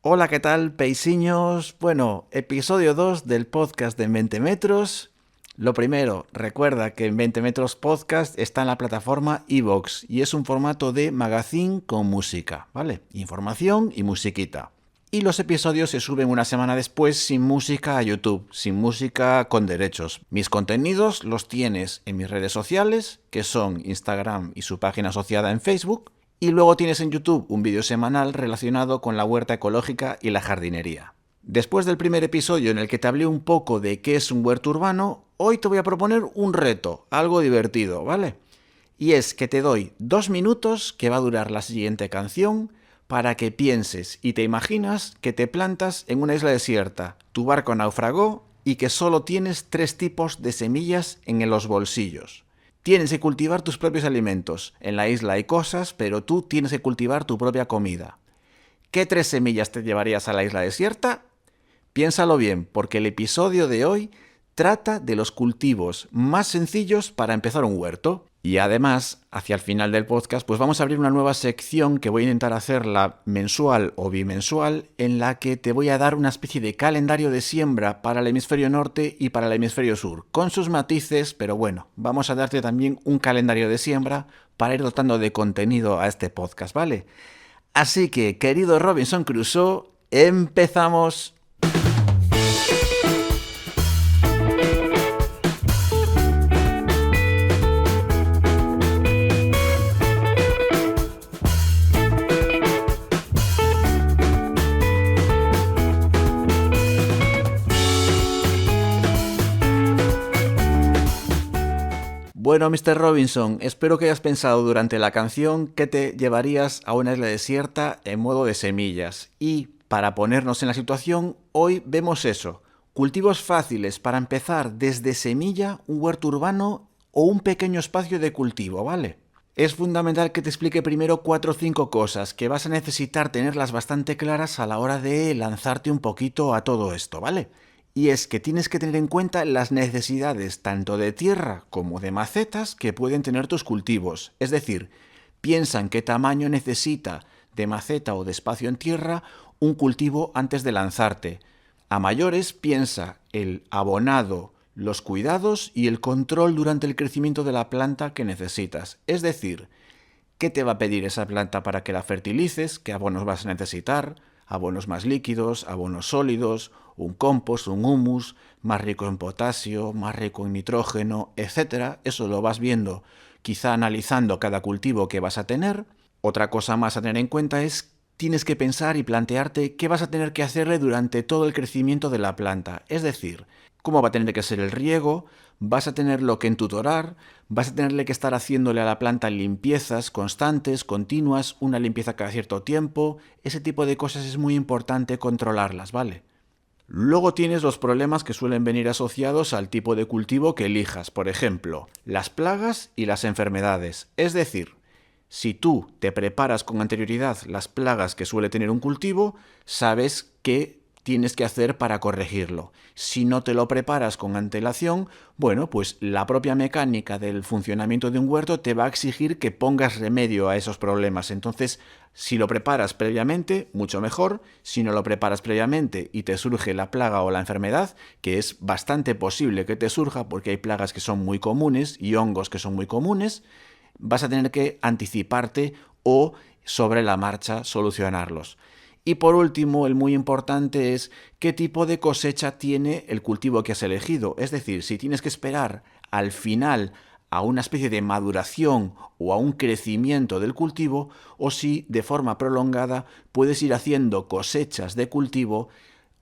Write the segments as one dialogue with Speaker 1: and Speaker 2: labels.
Speaker 1: Hola, ¿qué tal, peisiños? Bueno, episodio 2 del podcast de 20 metros. Lo primero, recuerda que en 20 metros podcast está en la plataforma iVoox y es un formato de magazine con música, ¿vale? Información y musiquita. Y los episodios se suben una semana después sin música a YouTube, sin música con derechos. Mis contenidos los tienes en mis redes sociales, que son Instagram y su página asociada en Facebook. Y luego tienes en YouTube un vídeo semanal relacionado con la huerta ecológica y la jardinería. Después del primer episodio en el que te hablé un poco de qué es un huerto urbano, hoy te voy a proponer un reto, algo divertido, ¿vale? Y es que te doy 2 minutos que va a durar la siguiente canción para que pienses y te imaginas que te plantas en una isla desierta, tu barco naufragó y que solo tienes 3 tipos de semillas en los bolsillos. Tienes que cultivar tus propios alimentos. En la isla hay cosas, pero tú tienes que cultivar tu propia comida. ¿Qué 3 semillas te llevarías a la isla desierta? Piénsalo bien, porque el episodio de hoy trata de los cultivos más sencillos para empezar un huerto. Y además, hacia el final del podcast, pues vamos a abrir una nueva sección que voy a intentar hacerla mensual o bimensual, en la que te voy a dar una especie de calendario de siembra para el hemisferio norte y para el hemisferio sur, con sus matices, pero bueno, vamos a darte también un calendario de siembra para ir dotando de contenido a este podcast, ¿vale? Así que, querido Robinson Crusoe, empezamos. Bueno, Mr. Robinson, espero que hayas pensado durante la canción que te llevarías a una isla desierta en modo de semillas. Y, para ponernos en la situación, hoy vemos eso. Cultivos fáciles para empezar desde semilla, un huerto urbano o un pequeño espacio de cultivo, ¿vale? Es fundamental que te explique primero 4 o 5 cosas que vas a necesitar tenerlas bastante claras a la hora de lanzarte un poquito a todo esto, ¿vale? Y es que tienes que tener en cuenta las necesidades tanto de tierra como de macetas que pueden tener tus cultivos. Es decir, piensa en qué tamaño necesita de maceta o de espacio en tierra un cultivo antes de lanzarte. A mayores, piensa el abonado, los cuidados y el control durante el crecimiento de la planta que necesitas. Es decir, ¿qué te va a pedir esa planta para que la fertilices? ¿Qué abonos vas a necesitar? Abonos más líquidos, abonos sólidos, un compost, un humus, más rico en potasio, más rico en nitrógeno, etc. Eso lo vas viendo, quizá analizando cada cultivo que vas a tener. Otra cosa más a tener en cuenta es tienes que pensar y plantearte qué vas a tener que hacerle durante todo el crecimiento de la planta. Es decir, cómo va a tener que ser el riego, vas a tenerlo que entutorar, vas a tenerle que estar haciéndole a la planta limpiezas constantes, continuas, una limpieza cada cierto tiempo. Ese tipo de cosas es muy importante controlarlas, ¿vale? Luego tienes los problemas que suelen venir asociados al tipo de cultivo que elijas, por ejemplo, las plagas y las enfermedades. Es decir, si tú te preparas con anterioridad las plagas que suele tener un cultivo, sabes qué tienes que hacer para corregirlo. Si no te lo preparas con antelación, bueno, pues la propia mecánica del funcionamiento de un huerto te va a exigir que pongas remedio a esos problemas. Entonces, si lo preparas previamente, mucho mejor. Si no lo preparas previamente y te surge la plaga o la enfermedad, que es bastante posible que te surja porque hay plagas que son muy comunes y hongos que son muy comunes, vas a tener que anticiparte o sobre la marcha solucionarlos. Y por último, el muy importante es qué tipo de cosecha tiene el cultivo que has elegido. Es decir, si tienes que esperar al final a una especie de maduración o a un crecimiento del cultivo, o si de forma prolongada puedes ir haciendo cosechas de cultivo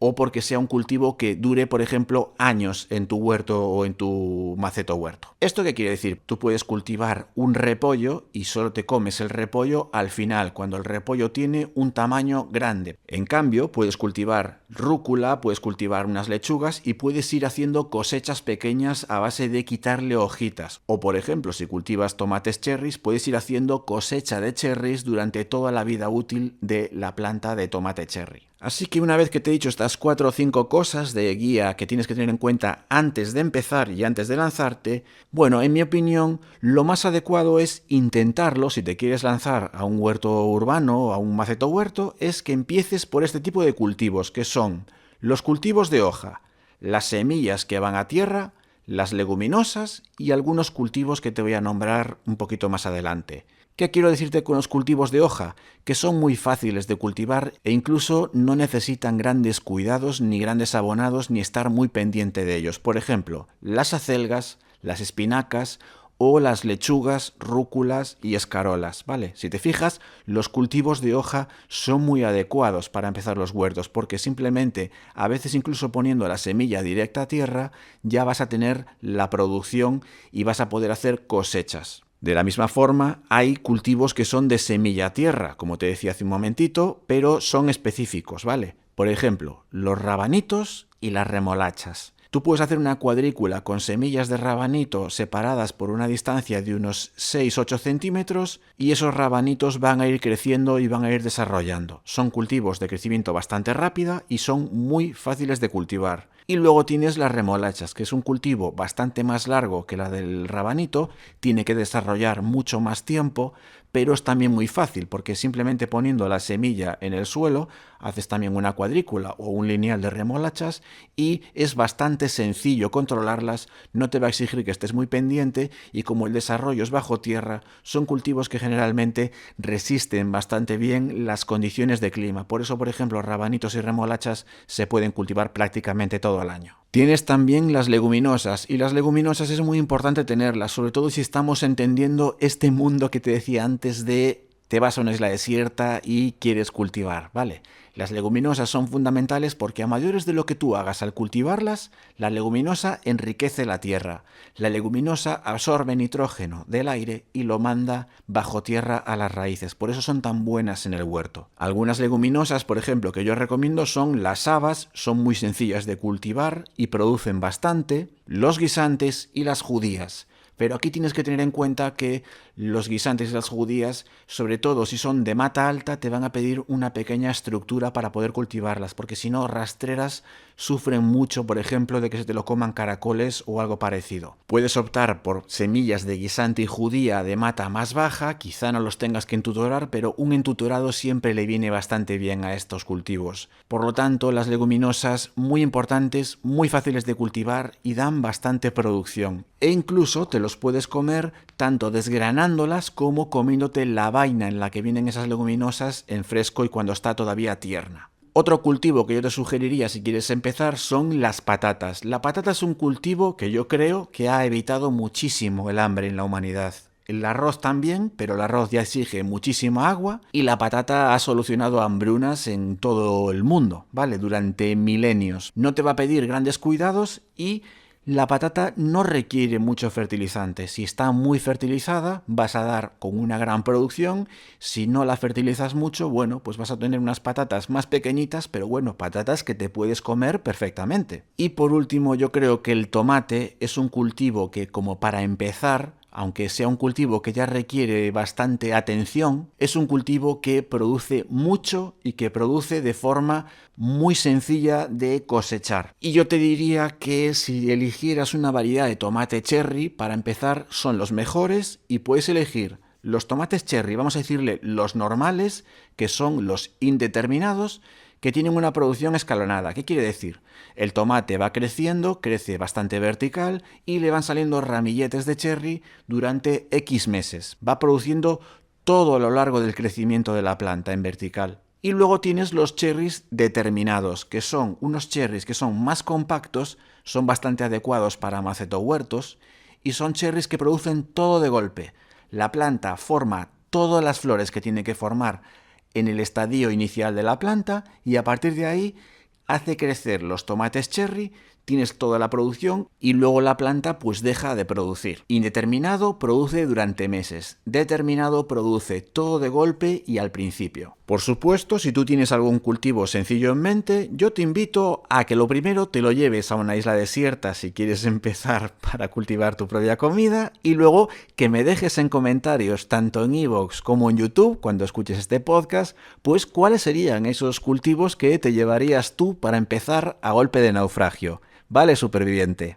Speaker 1: o porque sea un cultivo que dure, por ejemplo, años en tu huerto o en tu maceto huerto. ¿Esto qué quiere decir? Tú puedes cultivar un repollo y solo te comes el repollo al final, cuando el repollo tiene un tamaño grande. En cambio, puedes cultivar rúcula, puedes cultivar unas lechugas y puedes ir haciendo cosechas pequeñas a base de quitarle hojitas. O, por ejemplo, si cultivas tomates cherries, puedes ir haciendo cosecha de cherries durante toda la vida útil de la planta de tomate cherry. Así que una vez que te he dicho estas las 4 o 5 cosas de guía que tienes que tener en cuenta antes de empezar y antes de lanzarte, bueno, en mi opinión, lo más adecuado es intentarlo, si te quieres lanzar a un huerto urbano o a un maceto huerto, es que empieces por este tipo de cultivos, que son los cultivos de hoja, las semillas que van a tierra, las leguminosas y algunos cultivos que te voy a nombrar un poquito más adelante. ¿Qué quiero decirte con los cultivos de hoja? Que son muy fáciles de cultivar e incluso no necesitan grandes cuidados, ni grandes abonados, ni estar muy pendiente de ellos. Por ejemplo, las acelgas, las espinacas o las lechugas, rúculas y escarolas, ¿vale? Si te fijas, los cultivos de hoja son muy adecuados para empezar los huertos, porque simplemente, a veces incluso poniendo la semilla directa a tierra, ya vas a tener la producción y vas a poder hacer cosechas. De la misma forma, hay cultivos que son de semilla a tierra, como te decía hace un momentito, pero son específicos, ¿vale? Por ejemplo, los rabanitos y las remolachas. Tú puedes hacer una cuadrícula con semillas de rabanito separadas por una distancia de unos 6-8 centímetros y esos rabanitos van a ir creciendo y van a ir desarrollando. Son cultivos de crecimiento bastante rápida y son muy fáciles de cultivar. Y luego tienes las remolachas, que es un cultivo bastante más largo que la del rabanito, tiene que desarrollar mucho más tiempo, pero es también muy fácil porque simplemente poniendo la semilla en el suelo haces también una cuadrícula o un lineal de remolachas y es bastante sencillo controlarlas, no te va a exigir que estés muy pendiente y como el desarrollo es bajo tierra, son cultivos que generalmente resisten bastante bien las condiciones de clima. Por eso, por ejemplo, rabanitos y remolachas se pueden cultivar prácticamente todo el año. Tienes también las leguminosas, y las leguminosas es muy importante tenerlas, sobre todo si estamos entendiendo este mundo que te decía antes de te vas a una isla desierta y quieres cultivar, ¿vale? Las leguminosas son fundamentales porque a mayores de lo que tú hagas al cultivarlas, la leguminosa enriquece la tierra. La leguminosa absorbe nitrógeno del aire y lo manda bajo tierra a las raíces. Por eso son tan buenas en el huerto. Algunas leguminosas, por ejemplo, que yo recomiendo son las habas, son muy sencillas de cultivar y producen bastante, los guisantes y las judías. Pero aquí tienes que tener en cuenta que los guisantes y las judías, sobre todo si son de mata alta, te van a pedir una pequeña estructura para poder cultivarlas, porque si no, rastreras sufren mucho, por ejemplo, de que se te lo coman caracoles o algo parecido. Puedes optar por semillas de guisante y judía de mata más baja, quizá no los tengas que entutorar, pero un entutorado siempre le viene bastante bien a estos cultivos. Por lo tanto, las leguminosas muy importantes, muy fáciles de cultivar y dan bastante producción. E incluso te los puedes comer tanto desgranándolas como comiéndote la vaina en la que vienen esas leguminosas en fresco y cuando está todavía tierna. Otro cultivo que yo te sugeriría si quieres empezar son las patatas. La patata es un cultivo que yo creo que ha evitado muchísimo el hambre en la humanidad. El arroz también, pero el arroz ya exige muchísima agua y la patata ha solucionado hambrunas en todo el mundo, ¿vale? Durante milenios. No te va a pedir grandes cuidados y la patata no requiere mucho fertilizante. Si está muy fertilizada, vas a dar con una gran producción. Si no la fertilizas mucho, bueno, pues vas a tener unas patatas más pequeñitas, pero bueno, patatas que te puedes comer perfectamente. Y por último, yo creo que el tomate es un cultivo que, como para empezar, aunque sea un cultivo que ya requiere bastante atención, es un cultivo que produce mucho y que produce de forma muy sencilla de cosechar. Y yo te diría que si eligieras una variedad de tomate cherry, para empezar son los mejores y puedes elegir los tomates cherry, vamos a decirle los normales, que son los indeterminados, que tienen una producción escalonada. ¿Qué quiere decir? El tomate va creciendo, crece bastante vertical y le van saliendo ramilletes de cherry durante X meses. Va produciendo todo a lo largo del crecimiento de la planta en vertical. Y luego tienes los cherries determinados, que son unos cherries que son más compactos, son bastante adecuados para macetohuertos y son cherries que producen todo de golpe. La planta forma todas las flores que tiene que formar en el estadio inicial de la planta y a partir de ahí hace crecer los tomates cherry tienes toda la producción y luego la planta pues deja de producir. Indeterminado produce durante meses, determinado produce todo de golpe y al principio. Por supuesto, si tú tienes algún cultivo sencillo en mente, yo te invito a que lo primero te lo lleves a una isla desierta si quieres empezar para cultivar tu propia comida y luego que me dejes en comentarios tanto en iVoox como en YouTube cuando escuches este podcast, pues cuáles serían esos cultivos que te llevarías tú para empezar a golpe de naufragio. ¿Vale, superviviente?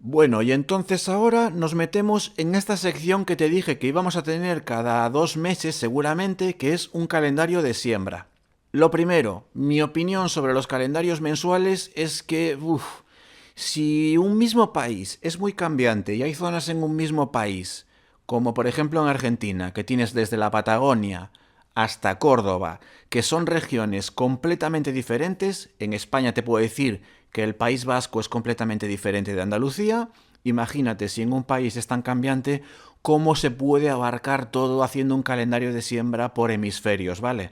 Speaker 1: Bueno, y entonces ahora nos metemos en esta sección que te dije que íbamos a tener cada 2 meses seguramente, que es un calendario de siembra. Lo primero, mi opinión sobre los calendarios mensuales es que, si un mismo país es muy cambiante y hay zonas en un mismo país, como por ejemplo en Argentina, que tienes desde la Patagonia hasta Córdoba, que son regiones completamente diferentes, en España te puedo decir que el País Vasco es completamente diferente de Andalucía, imagínate si en un país es tan cambiante, cómo se puede abarcar todo haciendo un calendario de siembra por hemisferios, ¿vale?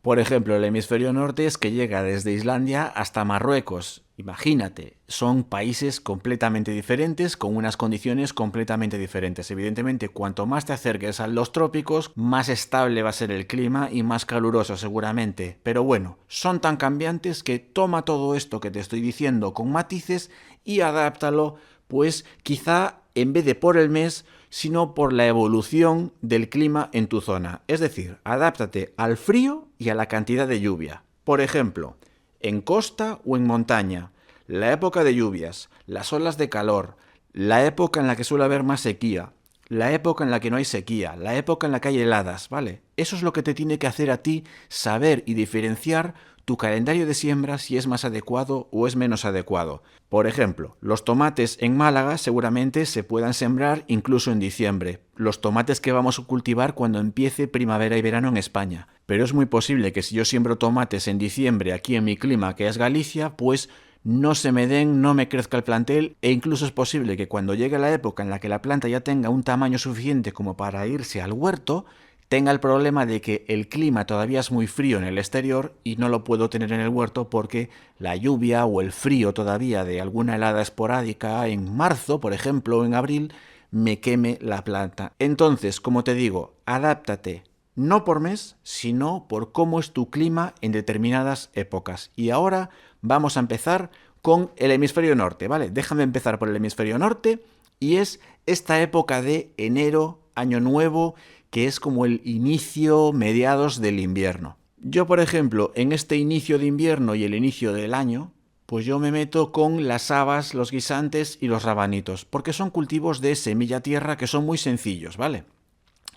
Speaker 1: Por ejemplo, el hemisferio norte es que llega desde Islandia hasta Marruecos. Imagínate, son países completamente diferentes, con unas condiciones completamente diferentes. Evidentemente, cuanto más te acerques a los trópicos, más estable va a ser el clima y más caluroso seguramente. Pero bueno, son tan cambiantes que toma todo esto que te estoy diciendo con matices y adáptalo, pues quizá en vez de por el mes, sino por la evolución del clima en tu zona. Es decir, adáptate al frío y a la cantidad de lluvia. Por ejemplo, en costa o en montaña, la época de lluvias, las olas de calor, la época en la que suele haber más sequía, la época en la que no hay sequía, la época en la que hay heladas, ¿vale? Eso es lo que te tiene que hacer a ti saber y diferenciar tu calendario de siembra si es más adecuado o es menos adecuado. Por ejemplo, los tomates en Málaga seguramente se puedan sembrar incluso en diciembre. Los tomates que vamos a cultivar cuando empiece primavera y verano en España. Pero es muy posible que si yo siembro tomates en diciembre aquí en mi clima, que es Galicia, pues no se me den, no me crezca el plantel e incluso es posible que cuando llegue la época en la que la planta ya tenga un tamaño suficiente como para irse al huerto, tenga el problema de que el clima todavía es muy frío en el exterior y no lo puedo tener en el huerto porque la lluvia o el frío todavía de alguna helada esporádica en marzo, por ejemplo, o en abril, me queme la planta. Entonces, como te digo, adáptate, no por mes, sino por cómo es tu clima en determinadas épocas. Y ahora vamos a empezar con el hemisferio norte, ¿vale? Déjame empezar por el hemisferio norte y es esta época de enero, año nuevo, que es como el inicio, mediados del invierno. Yo, por ejemplo, en este inicio de invierno y el inicio del año, pues yo me meto con las habas, los guisantes y los rabanitos, porque son cultivos de semilla-tierra que son muy sencillos, ¿vale?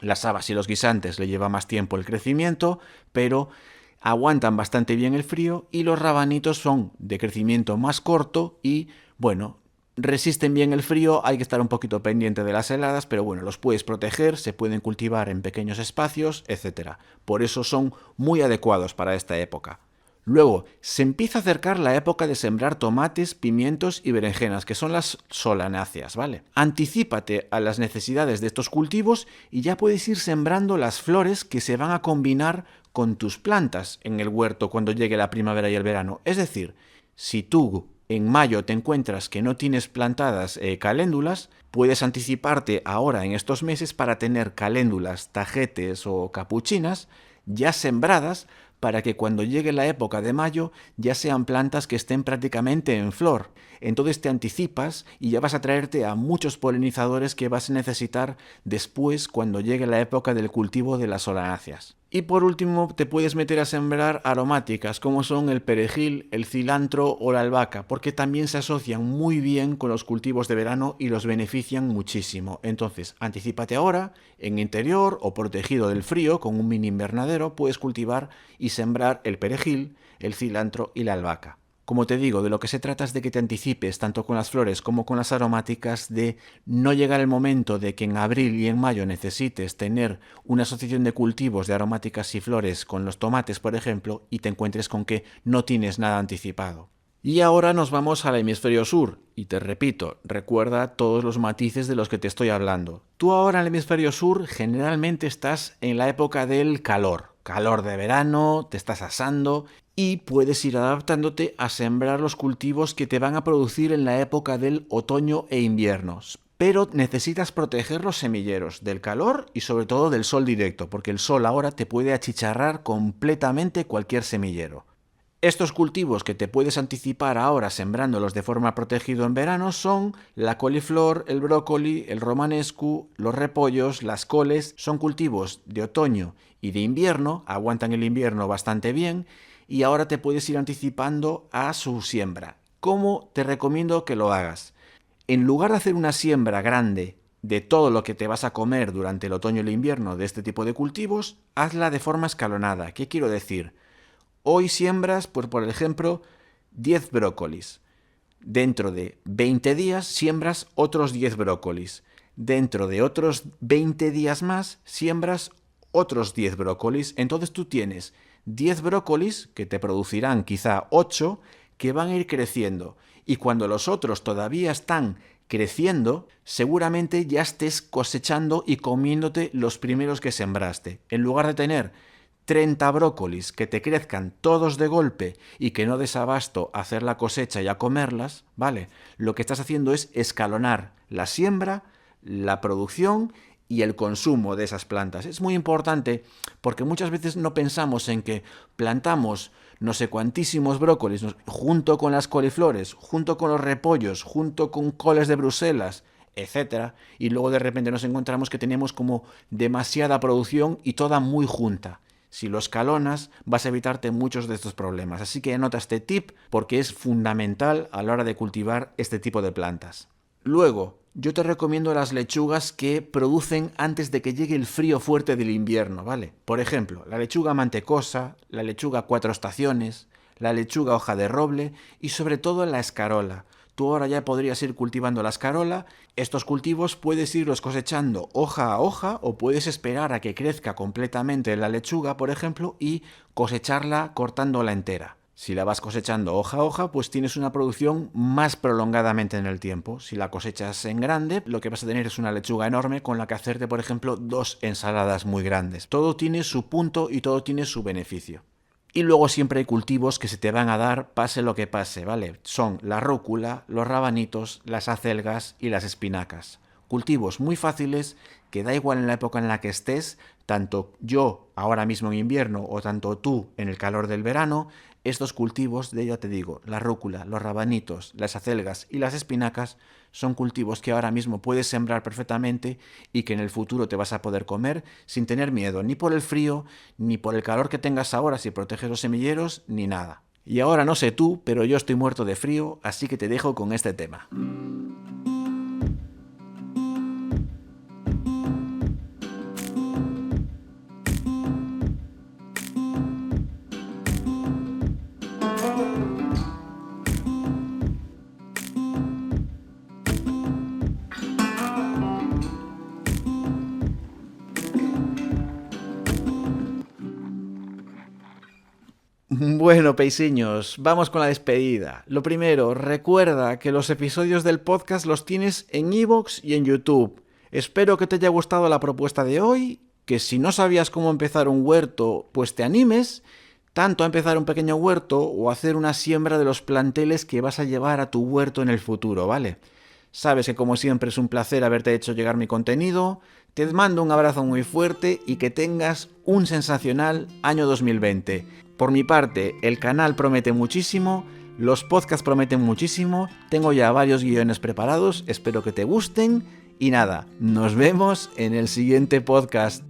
Speaker 1: Las habas y los guisantes le lleva más tiempo el crecimiento, pero aguantan bastante bien el frío y los rabanitos son de crecimiento más corto y, bueno, resisten bien el frío, hay que estar un poquito pendiente de las heladas, pero bueno, los puedes proteger, se pueden cultivar en pequeños espacios, etc. Por eso son muy adecuados para esta época. Luego, se empieza a acercar la época de sembrar tomates, pimientos y berenjenas, que son las solanáceas, ¿vale? Anticípate a las necesidades de estos cultivos y ya puedes ir sembrando las flores que se van a combinar con tus plantas en el huerto cuando llegue la primavera y el verano. Es decir, si tú en mayo te encuentras que no tienes plantadas caléndulas, puedes anticiparte ahora en estos meses para tener caléndulas, tajetes o capuchinas ya sembradas para que cuando llegue la época de mayo ya sean plantas que estén prácticamente en flor. Entonces te anticipas y ya vas a traerte a muchos polinizadores que vas a necesitar después cuando llegue la época del cultivo de las solanáceas. Y por último, te puedes meter a sembrar aromáticas como son el perejil, el cilantro o la albahaca, porque también se asocian muy bien con los cultivos de verano y los benefician muchísimo. Entonces, anticípate ahora, en interior o protegido del frío, con un mini invernadero, puedes cultivar y sembrar el perejil, el cilantro y la albahaca. Como te digo, de lo que se trata es de que te anticipes, tanto con las flores como con las aromáticas, de no llegar el momento de que en abril y en mayo necesites tener una asociación de cultivos de aromáticas y flores con los tomates, por ejemplo, y te encuentres con que no tienes nada anticipado. Y ahora nos vamos al hemisferio sur, y te repito, recuerda todos los matices de los que te estoy hablando. Tú ahora en el hemisferio sur generalmente estás en la época del calor de verano, te estás asando y puedes ir adaptándote a sembrar los cultivos que te van a producir en la época del otoño e invierno. Pero necesitas proteger los semilleros del calor y sobre todo del sol directo, porque el sol ahora te puede achicharrar completamente cualquier semillero. Estos cultivos que te puedes anticipar ahora sembrándolos de forma protegida en verano son la coliflor, el brócoli, el romanesco, los repollos, las coles. Son cultivos de otoño y de invierno, aguantan el invierno bastante bien y ahora te puedes ir anticipando a su siembra. ¿Cómo te recomiendo que lo hagas? En lugar de hacer una siembra grande de todo lo que te vas a comer durante el otoño y el invierno de este tipo de cultivos, hazla de forma escalonada. ¿Qué quiero decir? Hoy siembras, pues por ejemplo, 10 brócolis. Dentro de 20 días siembras otros 10 brócolis. Dentro de otros 20 días más siembras otros 10 brócolis. Entonces tú tienes 10 brócolis que te producirán quizá 8 que van a ir creciendo. Y cuando los otros todavía están creciendo, seguramente ya estés cosechando y comiéndote los primeros que sembraste. En lugar de tener 30 brócolis que te crezcan todos de golpe y que no des abasto a hacer la cosecha y a comerlas, ¿vale? Lo que estás haciendo es escalonar la siembra, la producción y el consumo de esas plantas. Es muy importante porque muchas veces no pensamos en que plantamos no sé cuantísimos brócolis junto con las coliflores, junto con los repollos, junto con coles de Bruselas, etcétera, y luego de repente nos encontramos que tenemos como demasiada producción y toda muy junta. Si lo escalonas, vas a evitarte muchos de estos problemas. Así que anota este tip porque es fundamental a la hora de cultivar este tipo de plantas. Luego, yo te recomiendo las lechugas que producen antes de que llegue el frío fuerte del invierno, ¿vale? Por ejemplo, la lechuga mantecosa, la lechuga cuatro estaciones, la lechuga hoja de roble y sobre todo la escarola. Tú ahora ya podrías ir cultivando la escarola. Estos cultivos puedes irlos cosechando hoja a hoja o puedes esperar a que crezca completamente la lechuga, por ejemplo, y cosecharla cortándola entera. Si la vas cosechando hoja a hoja, pues tienes una producción más prolongadamente en el tiempo. Si la cosechas en grande, lo que vas a tener es una lechuga enorme con la que hacerte, por ejemplo, 2 ensaladas muy grandes. Todo tiene su punto y todo tiene su beneficio. Y luego siempre hay cultivos que se te van a dar pase lo que pase, ¿vale? Son la rúcula, los rabanitos, las acelgas y las espinacas. Cultivos muy fáciles que da igual en la época en la que estés, tanto yo ahora mismo en invierno o tanto tú en el calor del verano, estos cultivos de, ya te digo, la rúcula, los rabanitos, las acelgas y las espinacas son cultivos que ahora mismo puedes sembrar perfectamente y que en el futuro te vas a poder comer sin tener miedo ni por el frío, ni por el calor que tengas ahora si proteges los semilleros, ni nada. Y ahora no sé tú, pero yo estoy muerto de frío, así que te dejo con este tema. Bueno, peisiños, vamos con la despedida. Lo primero, recuerda que los episodios del podcast los tienes en iVoox y en YouTube. Espero que te haya gustado la propuesta de hoy, que si no sabías cómo empezar un huerto, pues te animes tanto a empezar un pequeño huerto o a hacer una siembra de los planteles que vas a llevar a tu huerto en el futuro, ¿vale? Sabes que como siempre es un placer haberte hecho llegar mi contenido. Te mando un abrazo muy fuerte y que tengas un sensacional año 2020. Por mi parte, el canal promete muchísimo, los podcasts prometen muchísimo, tengo ya varios guiones preparados, espero que te gusten y nada, nos vemos en el siguiente podcast.